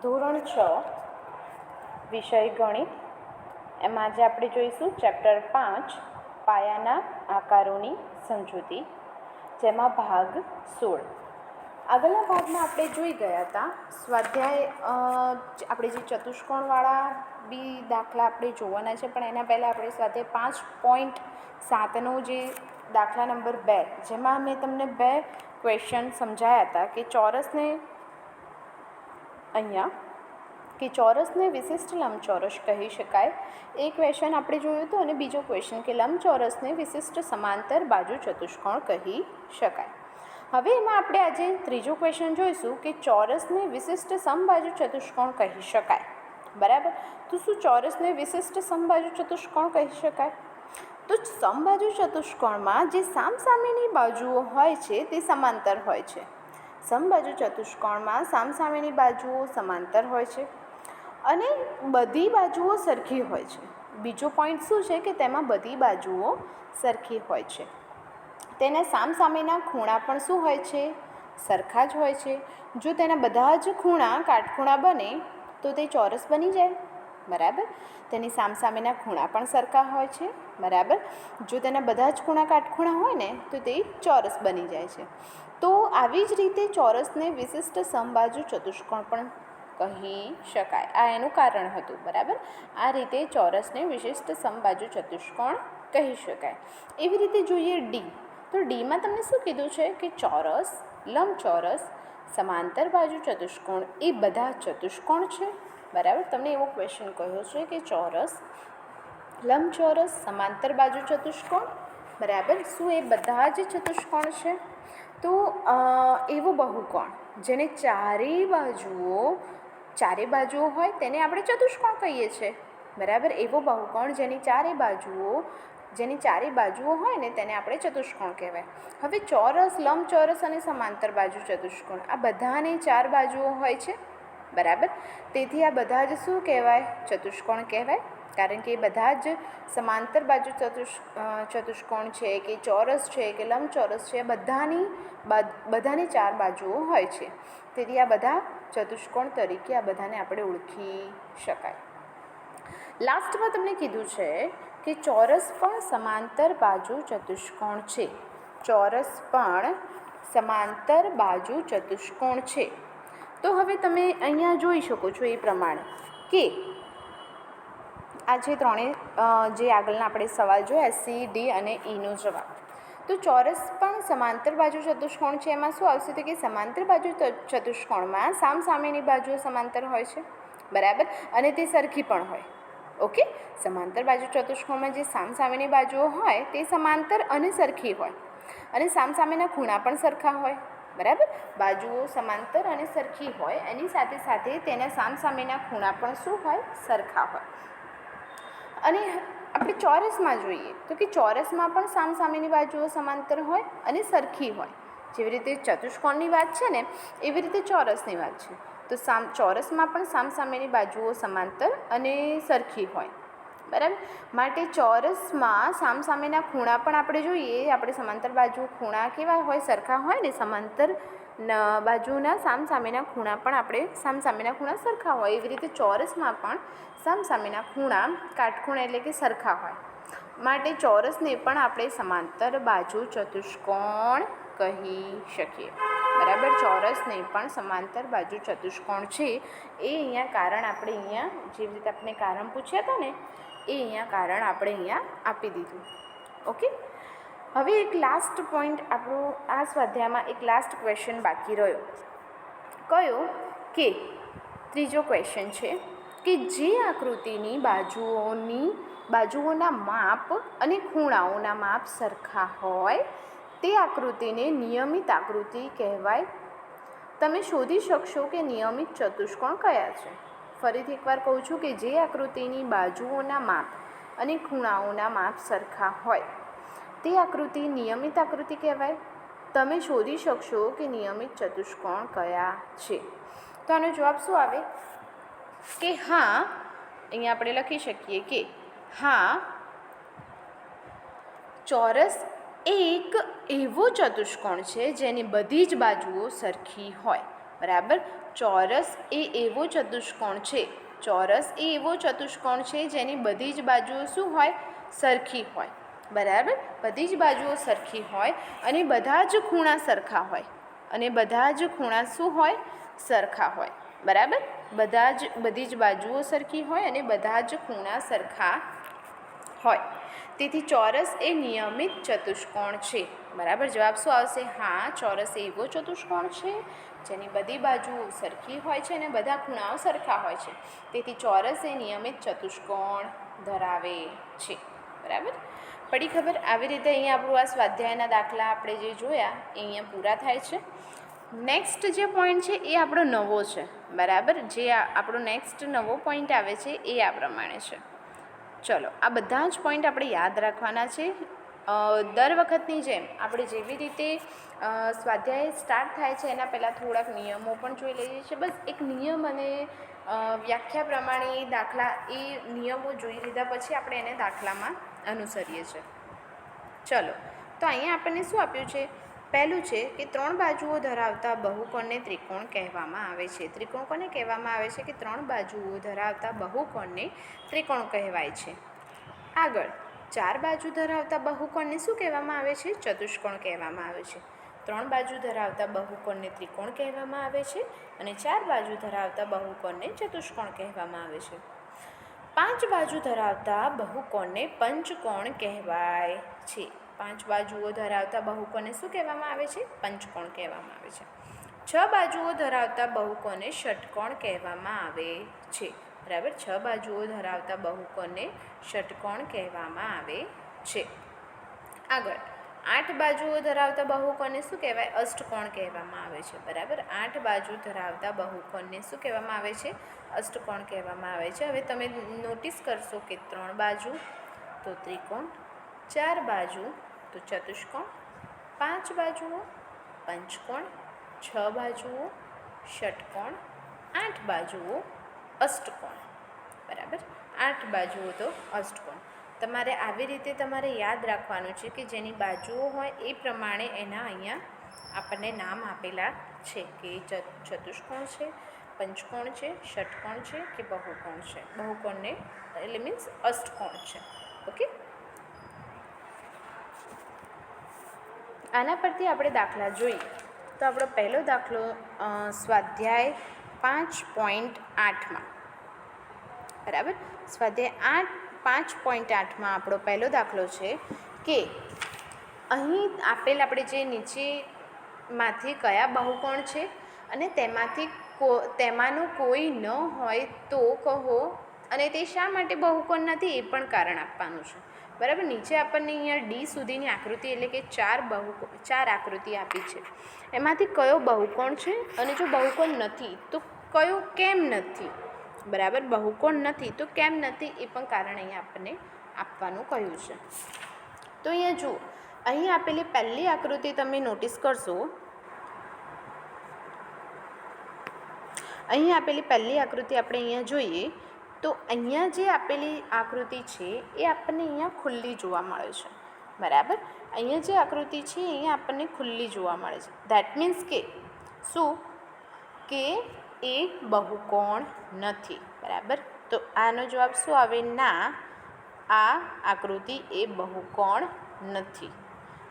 ધોરણ 6 વિષય ગણિત. એમાં આજે આપણે જોઈશું ચેપ્ટર 5 પાયાના આકારોની સમજૂતી, જેમાં ભાગ 16. આગળના ભાગમાં આપણે જોઈ ગયા હતા સ્વાધ્યાય આપણે જે ચતુષ્કોણવાળા બી દાખલા આપણે જોવાના છે, પણ એના પહેલાં આપણે સ્વાધ્યાય 5.7નો જે દાખલા નંબર 2, જેમાં મેં તમને 2 ક્વેશ્ચન સમજાયા હતા કે ચોરસને વિશિષ્ટ લંબચોરસ કહી શકાય. એ ક્વેશ્ચન આપણે જોયું હતું, અને બીજો ક્વેશ્ચન કે લંબચોરસને વિશિષ્ટ સમાંતર બાજુ ચતુષ્કોણ કહી શકાય. હવે એમાં આપણે આજે ત્રીજો ક્વેશ્ચન જોઈશું કે ચોરસને વિશિષ્ટ સમબાજુ ચતુષ્કોણ કહી શકાય. બરાબર, તો શું ચોરસને વિશિષ્ટ સમબાજુ ચતુષ્કોણ કહી શકાય? તો સમબાજુ ચતુષ્કોણમાં જે સામસામેની બાજુઓ હોય છે તે સમાંતર હોય છે. સમબાજુ ચતુષ્કોણમાં સામસામેની બાજુઓ સમાંતર હોય છે અને બધી બાજુઓ સરખી હોય છે. બીજો પોઈન્ટ શું છે કે તેમાં બધી બાજુઓ સરખી હોય છે. તેના સામસામેના ખૂણા પણ શું હોય છે? સરખા જ હોય છે. જો તેના બધા જ ખૂણા કાટખૂણા બને તો તે ચોરસ બની જાય. બરાબર, તેની સામસામેના ખૂણા પણ સરખા હોય છે. બરાબર, જો તેના બધા જ ખૂણા કાટખૂણા હોય ને તો તે ચોરસ બની જાય છે. તો આવી જ રીતે ચોરસને વિશિષ્ટ સમબાજુ ચતુષ્કોણ પણ કહી શકાય. આ એનું કારણ હતું. બરાબર, આ રીતે ચોરસને વિશિષ્ટ સમબાજુ ચતુષ્કોણ કહી શકાય. એવી રીતે જોઈએ ડી. તો ડીમાં તમને શું કીધું છે કે ચોરસ, લંબચોરસ, સમાંતર બાજુ ચતુષ્કોણ એ બધા ચતુષ્કોણ છે. બરાબર, તમને એવો ક્વેશ્ચન કહ્યો છે કે ચોરસ, લંબચોરસ, સમાંતર બાજુ ચતુષ્કોણ, બરાબર, શું એ બધા જ ચતુષ્કોણ છે? તો એવો બહુકોણ જેને ચારે બાજુઓ હોય તેને આપણે ચતુષ્કોણ કહીએ છીએ. બરાબર, એવો બહુકોણ જેની ચારે બાજુઓ હોય ને તેને આપણે ચતુષ્કોણ કહેવાય. હવે ચોરસ, લંબચોરસ અને સમાંતર બાજુ ચતુષ્કોણ આ બધાને 4 બાજુઓ હોય છે. બરાબર, તેથી આ બધા જ શું કહેવાય? ચતુષ્કોણ કહેવાય. કારણ કે એ બધા જ સમાંતર બાજુ ચતુષ્કોણ છે કે ચોરસ છે કે લંબચોરસ છે, બધાની 4 બાજુઓ હોય છે. તેથી આ બધા ચતુષ્કોણ તરીકે આ બધાને આપણે ઓળખી શકાય. લાસ્ટમાં તમને કીધું છે કે ચોરસ પણ સમાંતર બાજુ ચતુષ્કોણ છે. ચોરસ પણ સમાંતર બાજુ ચતુષ્કોણ છે. તો હવે તમે અહીંયા જોઈ શકો છો એ પ્રમાણે કે આ જે ત્રણેય જે આગળના આપણે સવાલ જોયા સી, ડી અને ઈનો જવાબ. તો ચોરસ પણ સમાંતર બાજુ ચતુષ્કોણ છે. એમાં શું આવશે તો કે સમાંતર બાજુ ચતુષ્કોણમાં સામસામેની બાજુઓ સમાંતર હોય છે. બરાબર, અને તે સરખી પણ હોય. ઓકે, સમાંતર બાજુ ચતુષ્કોણમાં જે સામસામેની બાજુઓ હોય તે સમાંતર અને સરખી હોય, અને સામસામેના ખૂણા પણ સરખા હોય. બરાબર, બાજુઓ સમાંતર અને સરખી હોય, એની સાથે સાથે તેના સામસામેના ખૂણા પણ શું હોય? સરખા હોય. અને આપણે ચોરસમાં જોઈએ તો કે ચોરસમાં પણ સામસામેની બાજુઓ સમાંતર હોય અને સરખી હોય. જેવી રીતે ચતુષ્કોણની વાત છે ને એવી રીતે ચોરસની વાત છે. તો ચોરસમાં પણ સામસામેની બાજુઓ સમાંતર અને સરખી હોય. બરાબર, માટે ચોરસમાં સામસામેના ખૂણા પણ આપણે જોઈએ, આપણે સમાંતર બાજુ ખૂણા કેવા હોય? સરખા હોય ને. સમાંતર બાજુના સામસામેના ખૂણા પણ આપણે સામસામેના ખૂણા સરખા હોય. એવી રીતે ચોરસમાં પણ સામસામેના ખૂણા કાટખૂણા એટલે કે સરખા હોય. માટે ચોરસને પણ આપણે સમાંતર બાજુ ચતુષ્કોણ કહી શકીએ. બરાબર, ચોરસને પણ સમાંતર બાજુ ચતુષ્કોણ છે. એ અહીંયા કારણ આપણે જેવી રીતે આપણે કારણ પૂછ્યા હતા ને એ કારણ આપણે આપી દીધું. ઓકે, હવે એક લાસ્ટ પોઈન્ટ આપણો આ સ્વાધ્યાયમાં એક લાસ્ટ ક્વેશ્ચન બાકી રહ્યો. કયો? કે ત્રીજો ક્વેશ્ચન છે કે જે આકૃતિની બાજુઓના માપ અને ખૂણાઓના માપ સરખા હોય તે આકૃતિને નિયમિત આકૃતિ કહેવાય. તમે શોધી શકશો કે નિયમિત ચતુષ્કોણ કયા છે. ફરીથી એકવાર કહું છું કે જે આકૃતિની બાજુઓના માપ અને ખૂણાઓના માપ સરખા હોય તે આકૃતિ નિયમિત આકૃતિ કહેવાય. તમે શોધી શકશો કે નિયમિત ચતુષ્કોણ કયા છે. તો આનો જવાબ શું આવે કે હા, અહીંયા આપણે લખી શકીએ કે હા, ચોરસ એક એવો ચતુષ્કોણ છે જેની બધી જ બાજુઓ સરખી હોય. બરાબર, ચોરસ એ એવો ચતુષ્કોણ છે, ચોરસ એ એવો ચતુષ્કોણ છે જેની બધી જ બાજુઓ શું હોય, સરખી હોય. બરાબર, બધી જ બાજુઓ સરખી હોય અને બધા જ ખૂણા સરખા હોય, અને બધા જ ખૂણા શું હોય, સરખા હોય. બરાબર, બધી જ બાજુઓ સરખી હોય અને બધા જ ખૂણા સરખા હોય. તેથી ચોરસ એ નિયમિત ચતુષ્કોણ છે. બરાબર, જવાબ શું આવશે? હા, ચોરસ એ એવો ચતુષ્કોણ છે જેની બધી બાજુઓ સરખી હોય છે અને બધા ખૂણાઓ સરખા હોય છે. તેથી ચોરસ એ નિયમિત ચતુષ્કોણ ધરાવે છે. બરાબર, પડી ખબર? આવી રીતે અહીંયા આપણું આ સ્વાધ્યાયના દાખલા આપણે જે જોયા એ અહીંયા પૂરા થાય છે. નેક્સ્ટ જે પોઈન્ટ છે એ આપણો નવો છે. બરાબર, જે આપણો નેક્સ્ટ નવો પોઈન્ટ આવે છે એ આ પ્રમાણે છે. ચલો, આ બધા જ પોઈન્ટ આપણે યાદ રાખવાના છે. દર વખતની જેમ આપણે જેવી રીતે સ્વાધ્યાય સ્ટાર્ટ થાય છે એના પહેલાં થોડાક નિયમો પણ જોઈ લઈએ છીએ. બસ એક નિયમ અને વ્યાખ્યા પ્રમાણે એ દાખલા, એ નિયમો જોઈ લીધા પછી આપણે એને દાખલામાં અનુસરીએ છીએ. ચલો, તો અહીંયા આપણને શું આપ્યું છે? પહેલું છે કે 3 બાજુઓ ધરાવતા બહુકોણને ત્રિકોણ કહેવામાં આવે છે. ત્રિકોણ કોને કહેવામાં આવે છે? કે 3 બાજુઓ ધરાવતા બહુકોણને ત્રિકોણ કહેવાય છે. આગળ, 4 બાજુ ધરાવતા બહુકોણને શું કહેવામાં આવે છે? ચતુષ્કોણ કહેવામાં આવે છે. 3 બાજુ ધરાવતા બહુકોણને ત્રિકોણ કહેવામાં આવે છે અને 4 બાજુ ધરાવતા બહુકોણને ચતુષ્કોણ કહેવામાં આવે છે. 5 બાજુ ધરાવતા બહુકોણને પંચકોણ કહેવાય છે. 5 બાજુઓ ધરાવતા બહુકોણને શું કહેવામાં આવે છે? પંચકોણ કહેવામાં આવે છે. 6 બાજુઓ ધરાવતા બહુકોણને ષટકોણ કહેવામાં આવે છે. બરાબર, 6 બાજુઓ ધરાવતા બહુકોણને ષટકોણ કહેવામાં આવે છે. આગળ, 8 બાજુઓ ધરાવતા બહુકોણને શું કહેવાય? અષ્ટકોણ કહેવામાં આવે છે. બરાબર, 8 બાજુ ધરાવતા બહુકોણને શું કહેવામાં આવે છે? અષ્ટકોણ કહેવામાં આવે છે. હવે તમે નોટિસ કરશો કે 3 બાજુ તો ત્રિકોણ, 4 બાજુ તો ચતુષ્કોણ, 5 બાજુઓ પંચકોણ, 6 બાજુઓ ષટકોણ, 8 બાજુઓ અષ્ટકોણ. બરાબર, 8 બાજુઓ તો અષ્ટકોણ. તમારે આવી રીતે તમારે યાદ રાખવાનું છે કે જેની બાજુઓ હોય એ પ્રમાણે એના અહીંયા આપણને નામ આપેલા છે કે ચતુષ્કોણ છે, પંચકોણ છે, ષટકોણ છે કે બહુકોણ છે. બહુકોણને એટલે મીન્સ અષ્ટકોણ છે. ઓકે, આના પરથી આપણે દાખલા જોઈએ તો આપણો પહેલો દાખલો સ્વાધ્યાય 5.8માં. બરાબર, સ્વાધ્યાય 5.8માં આપણો પહેલો દાખલો છે કે અહીં આપેલ આપણે જે નીચેમાંથી કયા બહુકોણ છે અને તેમાંનું કોઈ ન હોય તો કહો, અને તે શા માટે બહુકોણ નથી એ પણ કારણ આપવાનું છે. બરાબર, નીચે આપણને અહીંયા ડી સુધીની આકૃતિ એટલે કે 4 આકૃતિ આપી છે. એમાંથી કયો બહુકોણ છે અને જો બહુકોણ નથી તો કયો કેમ નથી. બરાબર, બહુકોણ નથી તો કેમ નથી એ પણ કારણ અહીંયા આપણને આપવાનું કહ્યું છે. તો અહીંયા જુઓ, અહીં આપેલી પહેલી આકૃતિ તમે નોટિસ કરશો. અહીં આપેલી પહેલી આકૃતિ આપણે અહીંયા જોઈએ તો અહીંયા જે આપેલી આકૃતિ છે એ આપણને અહીંયા ખુલ્લી જોવા મળે છે. બરાબર, અહીંયા જે આકૃતિ છે અહીંયા આપણને ખુલ્લી જોવા મળે છે. ધેટ મીન્સ કે શું? કે એ બહુકોણ નથી. બરાબર, તો આનો જવાબ શું આવે? ના, આ આકૃતિ એ બહુકોણ નથી.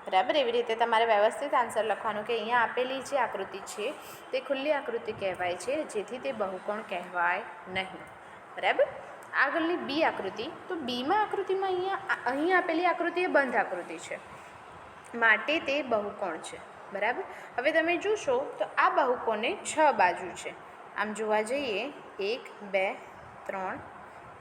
બરાબર, એવી રીતે તમારે વ્યવસ્થિત આન્સર લખવાનું કે અહીંયા આપેલી જે આકૃતિ છે તે ખુલ્લી આકૃતિ કહેવાય છે, જેથી તે બહુકોણ કહેવાય નહીં. બરાબર, આગળની બી આકૃતિ. તો બીમાં આકૃતિમાં અહીં આપેલી આકૃતિ એ બંધ આકૃતિ છે, માટે તે બહુકોણ છે. બરાબર, હવે તમે જોશો તો આ બહુકોણને 6 બાજુ છે. આમ જોવા જઈએ 1, 2, 3,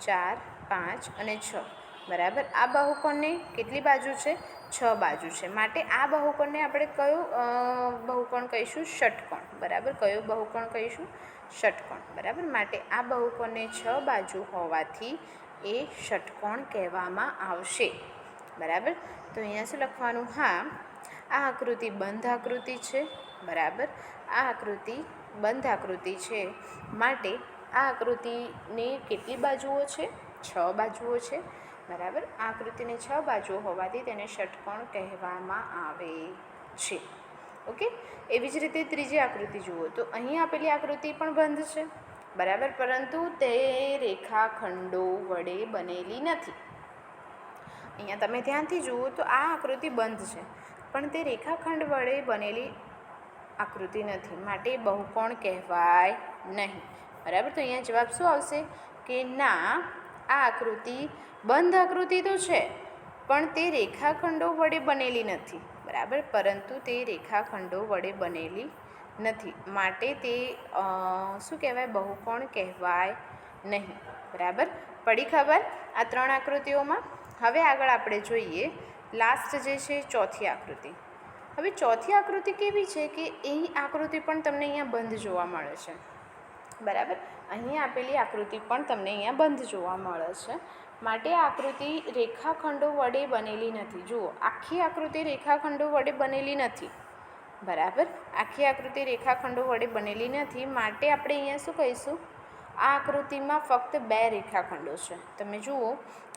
4, 5 અને 6. બરાબર, આ બહુકોણને કેટલી બાજુ છે? 6 બાજુ છે. માટે આ બહુકોણને આપણે કયો બહુકોણ કહીશું? ષટકોણ. બરાબર, કયો બહુકોણ કહીશું? ષટકોણ. બરાબર, માટે આ બહુકોણને 6 બાજુ હોવાથી એ ષટકોણ કહેવામાં આવશે. બરાબર, તો અહીંયા શું લખવાનું? હા, આ આકૃતિ બંધ આકૃતિ છે. બરાબર, આ આકૃતિ બંધ આકૃતિ છે, માટે આ આકૃતિને કેટલી બાજુઓ છે? 6 બાજુઓ છે. બરાબર, આ આકૃતિને 6 બાજુઓ હોવાથી તેને ષટકોણ કહેવામાં આવે છે. ઓકે. એવી જ રીતે ત્રીજી આકૃતિ જુઓ તો અહીં આપેલી આકૃતિ પણ બંધ છે, બરાબર, પરંતુ તે રેખાખંડો વડે બનેલી નથી. અહીંયા તમે ધ્યાનથી જુઓ તો આ આકૃતિ બંધ છે, પણ તે રેખાખંડ વડે બનેલી આકૃતિ નથી, માટે બહુકોણ કહેવાય નહીં, બરાબર. તો અહીંયા જવાબ શું આવશે કે ના, આ આકૃતિ બંધ આકૃતિ તો છે, પણ તે રેખાખંડો વડે બનેલી નથી, બરાબર, પરંતુ તે રેખાખંડો વડે બનેલી નથી, માટે તે શું કહેવાય, બહુકોણ કહેવાય નહીં, બરાબર. પડી ખબર આ ત્રણ આકૃતિઓમાં? હવે આગળ આપણે જોઈએ લાસ્ટ જે છે ચોથી આકૃતિ. હવે ચોથી આકૃતિ કેવી છે કે એ આકૃતિ પણ તમને અહીંયા બંધ જોવા મળે છે, બરાબર. અહીં આપેલી આકૃતિ પણ તમને અહીંયા બંધ જોવા મળે છે, માટે આ આકૃતિ રેખાખંડો વડે બનેલી નથી. જુઓ, આખી આકૃતિ રેખાખંડો વડે બનેલી નથી, બરાબર. આખી આકૃતિ રેખાખંડો વડે બનેલી નથી, માટે આપણે અહીંયા શું કહીશું, આ આકૃતિમાં ફક્ત બે રેખાખંડો છે. તમે જુઓ,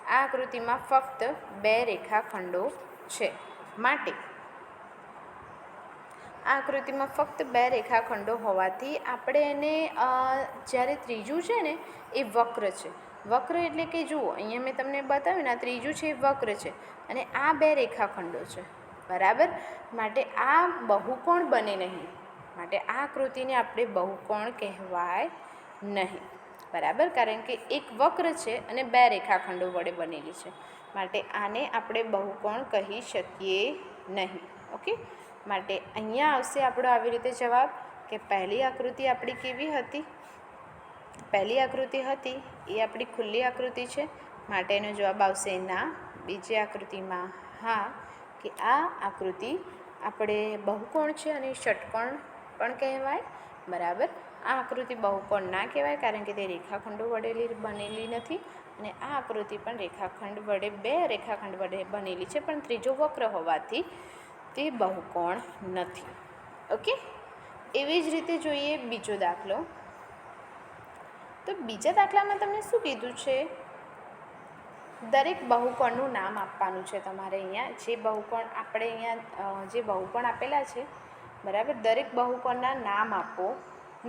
આ આકૃતિમાં ફક્ત બે રેખાખંડો છે, માટે આ આકૃતિમાં ફક્ત બે રેખાખંડો હોવાથી આપણે એને જ્યારે ત્રીજું છે ને એ વક્ર છે. વક્ર એટલે કે જુઓ, અહીંયા મેં તમને બતાવ્યું ને, આ ત્રીજું છે એ વક્ર છે અને આ બે રેખાખંડો છે, બરાબર. માટે આ બહુકોણ બને નહીં, માટે આ આકૃતિને આપણે બહુકોણ કહેવાય નહીં, બરાબર, કારણ કે એક વક્ર છે અને બે રેખાખંડો વડે બનેલી છે, માટે આને આપણે બહુકોણ કહી શકીએ નહીં. ઓકે. માટે અહીંયા આવશે આપણો આવી રીતે જવાબ કે પહેલી આકૃતિ આપણી કેવી હતી, પહેલી આકૃતિ હતી એ આપણી ખુલ્લી આકૃતિ છે, માટે એનો જવાબ આવશે ના. બીજી આકૃતિમાં હા, કે આ આકૃતિ આપણે બહુકોણ છે અને ષટકોણ પણ કહેવાય, બરાબર. આ આકૃતિ બહુકોણ ના કહેવાય કારણ કે તે રેખાખંડો વડે બનેલી નથી, અને આ આકૃતિ પણ રેખાખંડ વડે બે રેખાખંડ વડે બનેલી છે, પણ ત્રીજો વક્ર હોવાથી તે બહુકોણ નથી. ઓકે. એવી જ રીતે જોઈએ બીજો દાખલો. તો બીજા દાખલામાં તમને શું કીધું છે, દરેક બહુકોણનું નામ આપવાનું છે તમારે. અહીંયા જે બહુકોણ આપણે અહીંયા જે બહુકોણ આપેલા છે, બરાબર, દરેક બહુકોણના નામ આપો,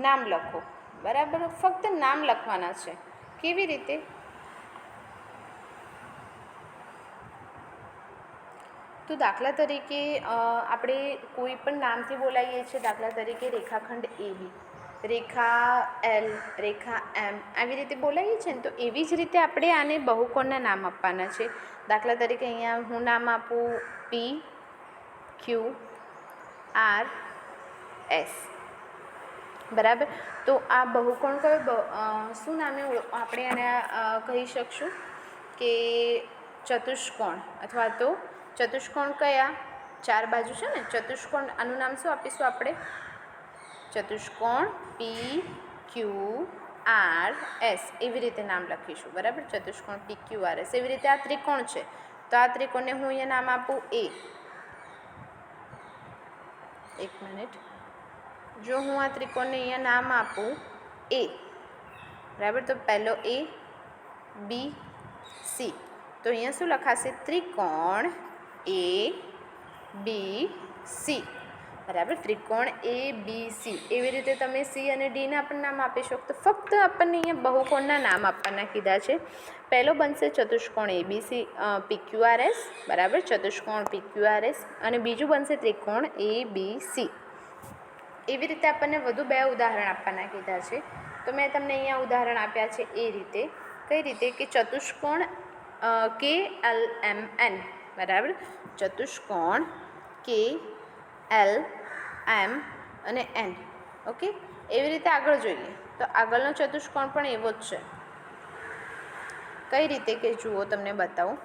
નામ લખો, બરાબર. ફક્ત નામ લખવાના છે. કેવી રીતે? તો દાખલા તરીકે આપણે કોઈ પણ નામથી બોલાવીએ છીએ, દાખલા તરીકે રેખાખંડ AB, રેખા L, રેખા M, આવી રીતે બોલાવીએ છીએ ને, તો એવી જ રીતે આપણે આને બહુકોણના નામ આપવાના છે. દાખલા તરીકે અહીંયા હું નામ આપું P, Q, R, S, બરાબર. તો આ બહુકોણ કયો, શું નામે આપણે આને કહી શકશું કે ચતુષ્કોણ, અથવા તો ચતુષ્કોણ કયા, ચાર બાજુ છે ને ચતુષ્કોણ, આનું નામ શું આપીશું આપણે, ચતુષ્કોણ PQRS, એવી રીતે નામ લખીશું, બરાબર. ચતુષ્કોણ PQRS, એવી રીતે આ ત્રિકોણ છે, તો આ ત્રિકોણને હું અહીંયા નામ આપું A. એક મિનિટ. જો હું આ ત્રિકોણને અહીંયા નામ આપું A, બરાબર, તો પહેલો A, B, C, તો અહીંયા શું લખાશે, ત્રિકોણ ABC, બરાબર. ત્રિકોણ ABC. એવી રીતે તમે C અને Dના પણ નામ આપી શકો. તો ફક્ત આપણને અહીંયા બહુકોણના નામ આપવાના કીધા છે. પહેલો બનશે ચતુષ્કોણ ABC PQRS, બરાબર, ચતુષ્કોણ PQRS, અને બીજું બનશે ત્રિકોણ ABC. એવી રીતે આપણને વધુ બે ઉદાહરણ આપવાના કીધા છે, તો મેં તમને અહીંયા ઉદાહરણ આપ્યા છે એ રીતે. કઈ રીતે કે ચતુષ્કોણ KLMN, બરાબર, ચતુષ્કોણ KLM અને N. ઓકે. એવી રીતે આગળ જોઈએ તો આગળનો ચતુષ્કોણ પણ એવો જ છે. કઈ રીતે કે જુઓ, તમને બતાવું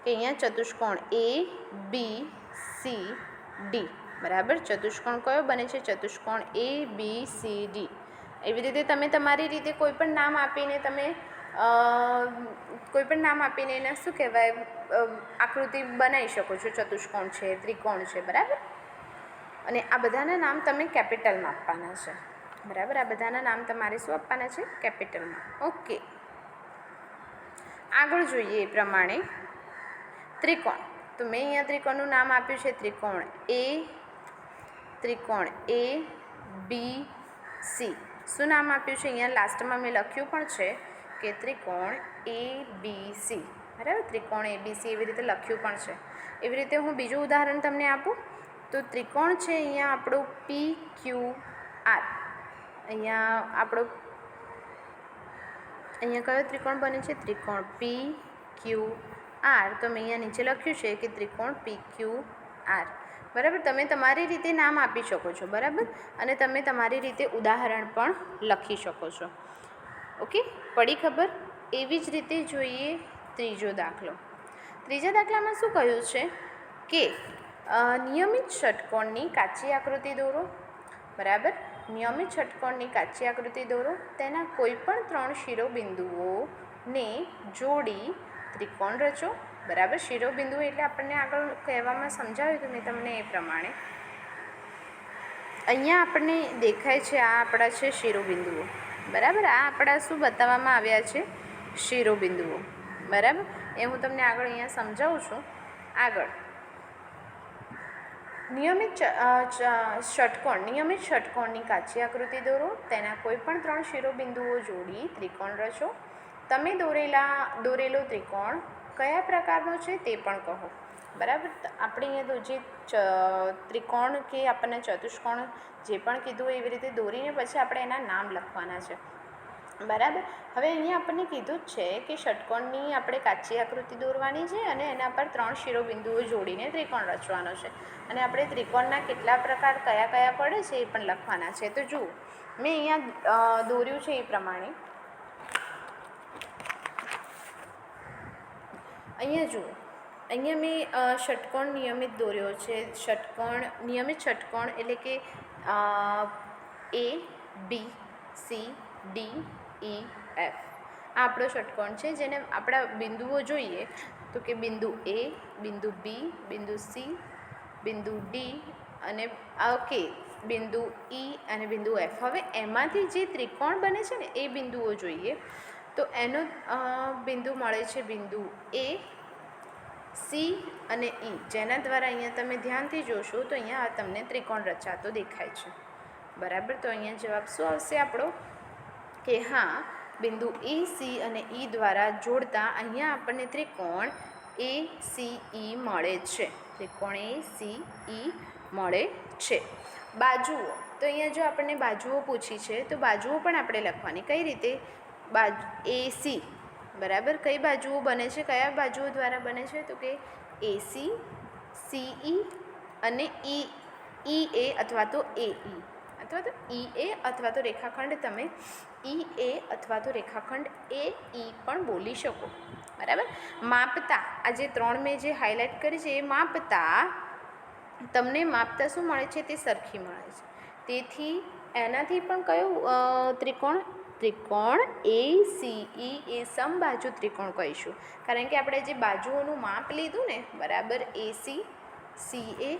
કે અહીંયા ચતુષ્કોણ ABCD, બરાબર. ચતુષ્કોણ કયો બને છે, ચતુષ્કોણ ABCD. એવી રીતે તમે તમારી રીતે કોઈ પણ નામ આપીને એને શું કહેવાય, આકૃતિ બનાવી શકો છો. ચતુષ્કોણ છે, ત્રિકોણ છે, બરાબર. અને આ બધાના નામ તમે કેપિટલમાં આપવાના છે, બરાબર. આ બધાના નામ તમારે શું આપવાના છે, કેપિટલમાં. ઓકે. આગળ જોઈએ એ પ્રમાણે ત્રિકોણ. તો મેં અહીંયા ત્રિકોણનું નામ આપ્યું છે ત્રિકોણ ત્રિકોણ એ બી સી. શું નામ આપ્યું છે? અહીંયા લાસ્ટમાં મેં લખ્યું પણ છે કે ત્રિકોણ એ બી સી. બરાબર, ત્રિકોણ એ બી સી એવી રીતે લખ્યું પણ છે. એવી રીતે હું બીજું ઉદાહરણ તમને આપું તો ત્રિકોણ છે અહીંયા આપણો પી ક્યુ આર. અહીંયા આપણો અહીંયા કયો ત્રિકોણ બને છે? ત્રિકોણ પી ક્યુ આર. તો મેં અહીંયા નીચે લખ્યું છે કે ત્રિકોણ પી ક્યુ આર. બરાબર, તમે તમારી રીતે નામ આપી શકો છો. બરાબર, અને તમે તમારી રીતે ઉદાહરણ પણ લખી શકો છો. ઓકે, પડી ખબર? એવી જ રીતે જોઈએ ત્રીજો દાખલો. ત્રીજા દાખલામાં શું કહ્યું છે કે નિયમિત ષટકોણની કાચી આકૃતિ દોરો. બરાબર, નિયમિત ષટકોણની કાચી આકૃતિ દોરો. તેના કોઈપણ 3 શિરોબિંદુઓને જોડી ત્રિકોણ રચો. બરાબર, શિરોબિંદુ એટલે આપણને આગળ કહેવામાં સમજાવ્યું હતું મેં તમને એ પ્રમાણે. અહીંયા આપણને દેખાય છે આ આપણા છે શિરોબિંદુઓ. બરાબર, આ આપણા શું બતાવવામાં આવ્યા છે? શિરોબિંદુઓ. બરાબર, એ હું તમને આગળ અહીંયા સમજાવું છું. આગળ નિયમિત ષટકોણની કાચી આકૃતિ દોરો. તેના કોઈપણ 3 શિરોબિંદુઓ જોડી ત્રિકોણ રચો. તમે દોરેલો ત્રિકોણ કયા પ્રકારનો છે તે પણ કહો. બરાબર, આપણે અહીંયા જે ત્રિકોણ કે આપણને ચતુષ્કોણ જે પણ કીધું એવી રીતે દોરીને પછી આપણે એના નામ લખવાના છે. બરાબર, હવે અહીંયા આપણને કીધું જ છે કે ષટકોણની આપણે કાચી આકૃતિ દોરવાની છે અને એના પર 3 શિરોબિંદુઓ જોડીને ત્રિકોણ રચવાનો છે. અને આપણે ત્રિકોણના કેટલા પ્રકાર કયા કયા પડે છે એ પણ લખવાના છે. તો જુઓ, મેં અહીંયા દોર્યું છે એ પ્રમાણે. અહીંયા જુઓ, અહીંયા મેં ષટકોણ નિયમિત દોર્યો છે. નિયમિત ષટકોણ એટલે કે A B C D E F. આ આપણો ષટકોણ છે જેને આપણા બિંદુઓ જોઈએ તો કે બિંદુ એ, બિંદુ બી, બિંદુ સી, બિંદુ ડી અને ઓકે બિંદુ ઈ અને બિંદુ એફ. હવે એમાંથી જે ત્રિકોણ બને છે ને એ બિંદુઓ જોઈએ. તો એનો બિંદુ મળે છે બિંદુ એ, સી અને ઈ, જેના દ્વારા અહીંયા તમે ધ્યાનથી જોશો તો અહીંયા તમને ત્રિકોણ રચાતો દેખાય છે. બરાબર, તો અહીંયા જવાબ શું આવશે આપણો? કે હા, બિંદુ એ, સી અને ઈ દ્વારા જોડતા અહીંયા આપણને ત્રિકોણ એ સી ઈ મળે છે. ત્રિકોણ એ સી ઈ મળે છે. બાજુઓ, તો અહીંયા જો આપણને બાજુઓ પૂછી છે તો બાજુઓ પણ આપણે લખવાની. કઈ રીતે? A C. બરાબર, કઈ બાજુઓ બને છે? કયા બાજુઓ દ્વારા બને છે? તો કે એસી, સીઈ અને ઈ એ અથવા તો એ ઈ અથવા તો ઈ એ અથવા તો રેખાખંડ તમે ઈ એ અથવા તો રેખાખંડ એ ઈ પણ બોલી શકો. બરાબર, માપતા આ જે 3 મેં જે હાઇલાઇટ કરી છે એ માપતા તમને માપતા શું મળે છે? તે સરખી મળે છે. તેથી એનાથી પણ કયું ત્રિકોણ? ત્રિકોણ એ સી ઈ એ સમબાજુ ત્રિકોણ કહીશું. કારણ કે આપણે જે બાજુઓનું માપ લીધું ને, બરાબર, એસી, સી એ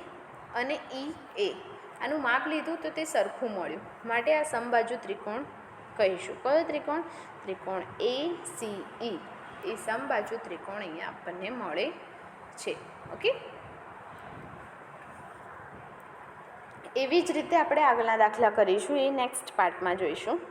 અને ઈ એ, આનું માપ લીધું તો તે સરખું મળ્યું, માટે આ સમબાજુ ત્રિકોણ કહીશું. કયો ત્રિકોણ? ત્રિકોણ એ સી ઈ એ સમબાજુ ત્રિકોણ અહીંયા આપણને મળે છે. ઓકે, એવી જ રીતે આપણે આગળના દાખલા કરીશું, એ નેક્સ્ટ પાર્ટમાં જોઈશું.